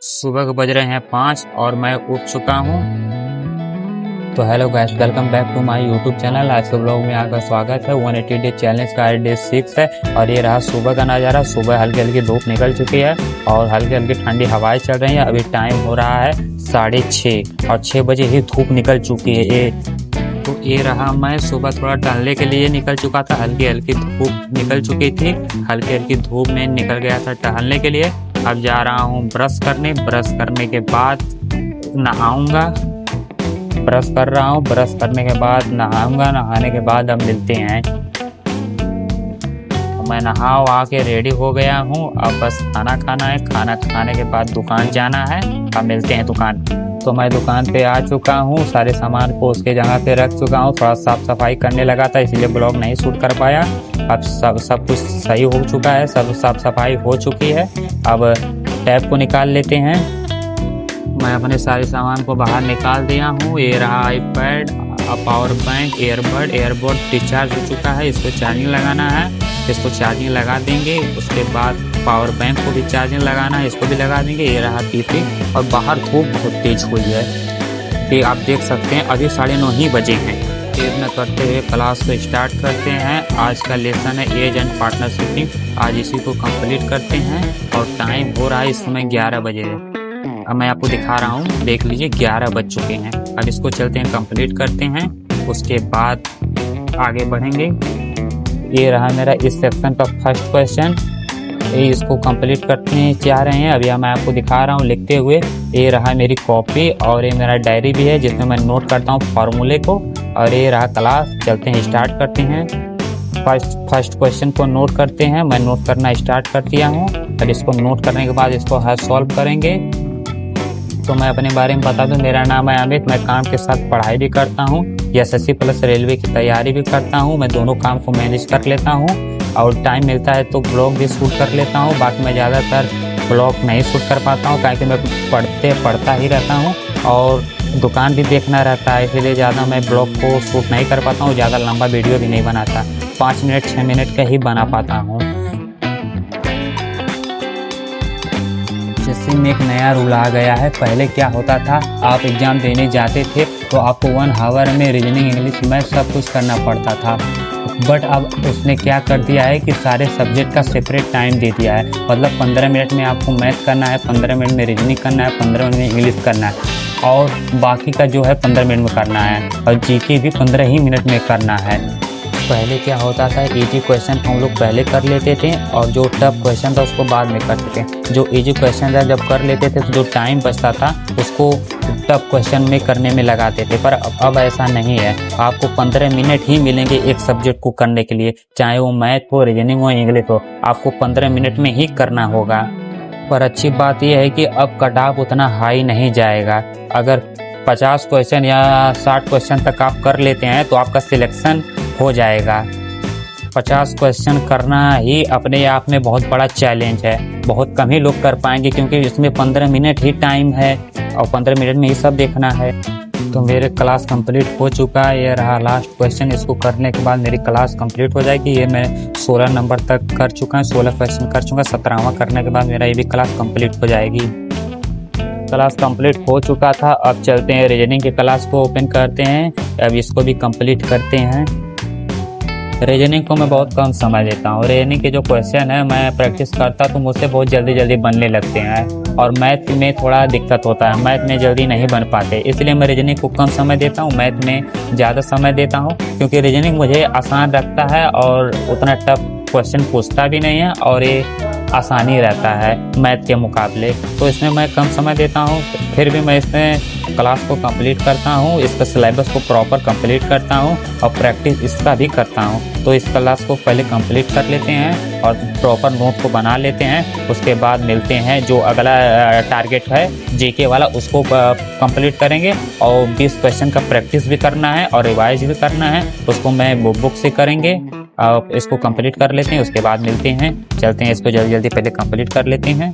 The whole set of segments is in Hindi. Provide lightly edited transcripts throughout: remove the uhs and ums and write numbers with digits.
सुबह के बज रहे हैं 5 और मैं उठ चुका हूँ। तो hello guys, welcome back to my YouTube channel. आज के ब्लॉग में आपका स्वागत है। 180 डे चैलेंज का डे 6 है और ये रहा सुबह का नज़ारा। सुबह हल्की हल्की धूप निकल चुकी है और हल्की हल्की ठंडी हवाएं चल रही हैं। अभी टाइम हो रहा है 6:30 और 6 बजे ही धूप निकल चुकी है। तो ये रहा, मैं सुबह थोड़ा टहलने के लिए निकल चुका था। हल्की हल्की धूप निकल चुकी थी, हल्की हल्की धूप में निकल गया था टहलने के लिए। अब जा रहा हूँ ब्रश करने। ब्रश करने के बाद नहाऊंगा। ब्रश कर रहा हूँ, ब्रश करने के बाद नहाऊंगा। नहाने के बाद अब मिलते हैं। मैं नहा वहा के रेडी हो गया हूँ। अब बस खाना खाना है। खाना खाने के बाद दुकान जाना है। अब मिलते हैं दुकान। तो मैं दुकान पे आ चुका हूँ, सारे सामान को उसके जगह पे रख चुका हूँ। थोड़ा साफ सफाई करने लगा था, इसलिए ब्लॉग नहीं शूट कर पाया। अब सब कुछ सही हो चुका है, सब साफ सफाई हो चुकी है। अब टैब को निकाल लेते हैं। मैं अपने सारे सामान को बाहर निकाल दिया हूँ। ये रहा iPad, power bank, earbud discharge हो चुका है। इसको चार्जिंग लगाना है, इसको चार्जिंग लगा देंगे। उसके बाद पावर बैंक को भी चार्जिंग लगाना है, इसको भी लगा देंगे। ये रहा पीपी। और बाहर धूप बहुत तेज हुई है, ये आप देख सकते हैं। अभी 9:30 ही बजे हैं। देर न करते हुए क्लास को स्टार्ट करते हैं। आज का लेसन है एज एंड पार्टनरशिप। आज इसी को कंप्लीट करते हैं और टाइम हो रहा है इस समय 11 बजे। अब मैं आपको दिखा रहा हूँ, देख लीजिए 11 बज चुके हैं। अब इसको चलते हैं कंप्लीट करते हैं, उसके बाद आगे बढ़ेंगे। ये रहा मेरा इस सेक्शन का फर्स्ट क्वेश्चन। ये इसको कंप्लीट करते चाह रहे हैं। अभी मैं आपको दिखा रहा हूँ लिखते हुए। ये रहा मेरी कॉपी और ये मेरा डायरी भी है जिसमें मैं नोट करता हूँ फार्मूले को। और ये रहा क्लास। चलते हैं, स्टार्ट करते हैं। फर्स्ट क्वेश्चन को नोट करते हैं। मैं नोट करना स्टार्ट कर दिया हूँ और इसको नोट करने के बाद इसको सॉल्व करेंगे। तो मैं अपने बारे में बता दूं, मेरा नाम है अमित। मैं काम के साथ पढ़ाई भी करता हूँ, एसएससी प्लस रेलवे की तैयारी भी करता हूँ। मैं दोनों काम को मैनेज कर लेता हूँ और टाइम मिलता है तो ब्लॉग भी शूट कर लेता हूँ। बाकी मैं ज़्यादातर ब्लॉग नहीं शूट कर पाता हूँ, क्योंकि मैं पढ़ता ही रहता हूँ और दुकान भी देखना रहता है, इसलिए ज़्यादा मैं ब्लॉग को शूट नहीं कर पाता हूँ। ज़्यादा लंबा वीडियो भी नहीं बनाता, 5 मिनट 6 मिनट का ही बना पाता हूँ। एसएससी में एक नया रूल आ गया है। पहले क्या होता था, आप एग्ज़ाम देने जाते थे तो आपको 1 आवर में रीजनिंग, इंग्लिश, मैथ सब कुछ करना पड़ता था। बट अब उसने क्या कर दिया है कि सारे सब्जेक्ट का सेपरेट टाइम दे दिया है। मतलब 15 मिनट में आपको मैथ करना है, 15 मिनट में रीजनिंग करना है, 15 मिनट में इंग्लिश करना है और बाकी का जो है 15 मिनट में करना है। और जीके भी 15 ही मिनट में करना है। पहले क्या होता था, इजी क्वेश्चन हम लोग पहले कर लेते थे और जो टफ क्वेश्चन था उसको बाद में करते थे। जो इजी क्वेश्चन था जब कर लेते थे तो जो टाइम बचता था उसको टफ क्वेश्चन में करने में लगाते थे। पर अब ऐसा नहीं है। आपको 15 मिनट ही मिलेंगे एक सब्जेक्ट को करने के लिए, चाहे वो मैथ हो, रीजनिंग हो, इंग्लिश हो। आपको 15 मिनट में ही करना होगा। पर अच्छी बात यह है कि अब कट ऑफ उतना हाई नहीं जाएगा। अगर 50 क्वेश्चन या 60 क्वेश्चन तक आप कर लेते हैं तो आपका सिलेक्शन हो जाएगा। 50 क्वेश्चन करना ही अपने आप में बहुत बड़ा चैलेंज है। बहुत कम ही लोग कर पाएंगे, क्योंकि इसमें 15 मिनट ही टाइम है और 15 मिनट में ही सब देखना है। तो मेरे क्लास कंप्लीट हो चुका है। ये रहा लास्ट क्वेश्चन। इसको करने के बाद मेरी क्लास कंप्लीट हो जाएगी। ये मैं 16 नंबर तक कर चुका हूँ, 16 क्वेश्चन कर चुका। 17वां करने के बाद मेरा ये भी क्लास कंप्लीट हो जाएगी। क्लास कंप्लीट हो चुका था। अब चलते हैं रीजनिंग की क्लास को ओपन करते हैं। अब इसको भी कंप्लीट करते हैं। रीजनिंग को मैं बहुत कम समय देता हूँ। रीजनिंग के जो क्वेश्चन है मैं प्रैक्टिस करता तो मुझसे बहुत जल्दी जल्दी बनने लगते हैं और मैथ में थोड़ा दिक्कत होता है, मैथ में जल्दी नहीं बन पाते, इसलिए मैं रीजनिंग को कम समय देता हूँ, मैथ में ज़्यादा समय देता हूँ। क्योंकि रीजनिंग मुझे आसान लगता है और उतना टफ क्वेश्चन पूछता भी नहीं है और ये आसानी रहता है मैथ के मुकाबले। तो इसमें मैं कम समय देता हूँ, फिर भी मैं इसमें क्लास को कंप्लीट करता हूँ। इसका सिलेबस को प्रॉपर कंप्लीट करता हूँ और प्रैक्टिस इसका भी करता हूँ। तो इस क्लास को पहले कंप्लीट कर लेते हैं और प्रॉपर नोट को बना लेते हैं। उसके बाद मिलते हैं। जो अगला टारगेट है जीके वाला उसको कंप्लीट करेंगे और 20 क्वेश्चन का प्रैक्टिस भी करना है और रिवाइज भी करना है। उसको मैं बुक से करेंगे। इसको कंप्लीट कर लेते हैं, उसके बाद मिलते हैं। चलते हैं, इसको जल्दी जल्दी पहले कंप्लीट कर लेते हैं।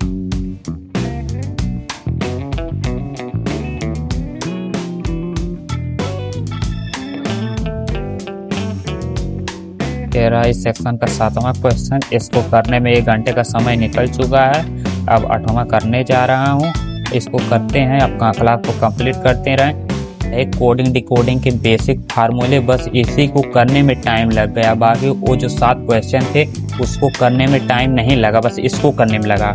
तेरा इस सेक्शन का 7वां क्वेश्चन। इसको करने में 1 घंटे का समय निकल चुका है। अब 8वां करने जा रहा हूँ। इसको करते हैं, अपना क्लास को कंप्लीट करते रहें। एक कोडिंग डिकोडिंग के बेसिक फार्मूले, बस इसी को करने में टाइम लग गया। बाकी वो जो 7 क्वेश्चन थे उसको करने में टाइम नहीं लगा, बस इसको करने में लगा।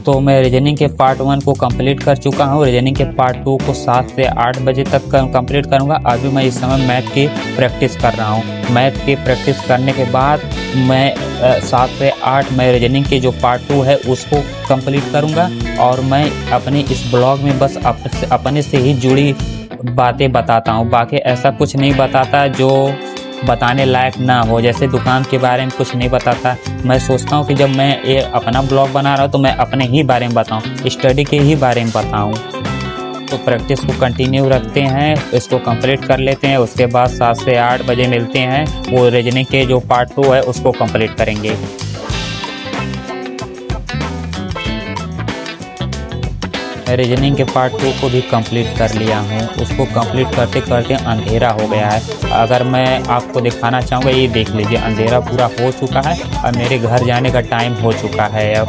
तो मैं रीजनिंग के पार्ट 1 को कंप्लीट कर चुका हूँ। रीजनिंग के पार्ट 2 को 7 से 8 बजे तक कंप्लीट करूँगा। अभी मैं इस समय मैथ की प्रैक्टिस कर रहा हूँ। मैथ की प्रैक्टिस करने के बाद मैं 7 से 8 मैं रीजनिंग के जो पार्ट 2 है उसको कंप्लीट करूँगा। और मैं अपने इस ब्लॉग में बस अपने से ही जुड़ी बातें बताता हूँ, बाकी ऐसा कुछ नहीं बताता जो बताने लायक ना हो। जैसे दुकान के बारे में कुछ नहीं बताता। मैं सोचता हूँ कि जब मैं ये अपना ब्लॉग बना रहा हूँ तो मैं अपने ही बारे में बताऊँ, स्टडी के ही बारे में बताऊँ। तो प्रैक्टिस को कंटिन्यू रखते हैं, इसको कंप्लीट कर लेते हैं। उसके बाद 7 से 8 बजे मिलते हैं, वो रीजनिंग के जो पार्ट 2 है उसको कंप्लीट करेंगे। रीजनिंग के पार्ट 2 को भी कंप्लीट कर लिया हूँ। उसको कंप्लीट करते करते अंधेरा हो गया है। अगर मैं आपको दिखाना चाहूँगा, ये देख लीजिए, अंधेरा पूरा हो चुका है और मेरे घर जाने का टाइम हो चुका है अब।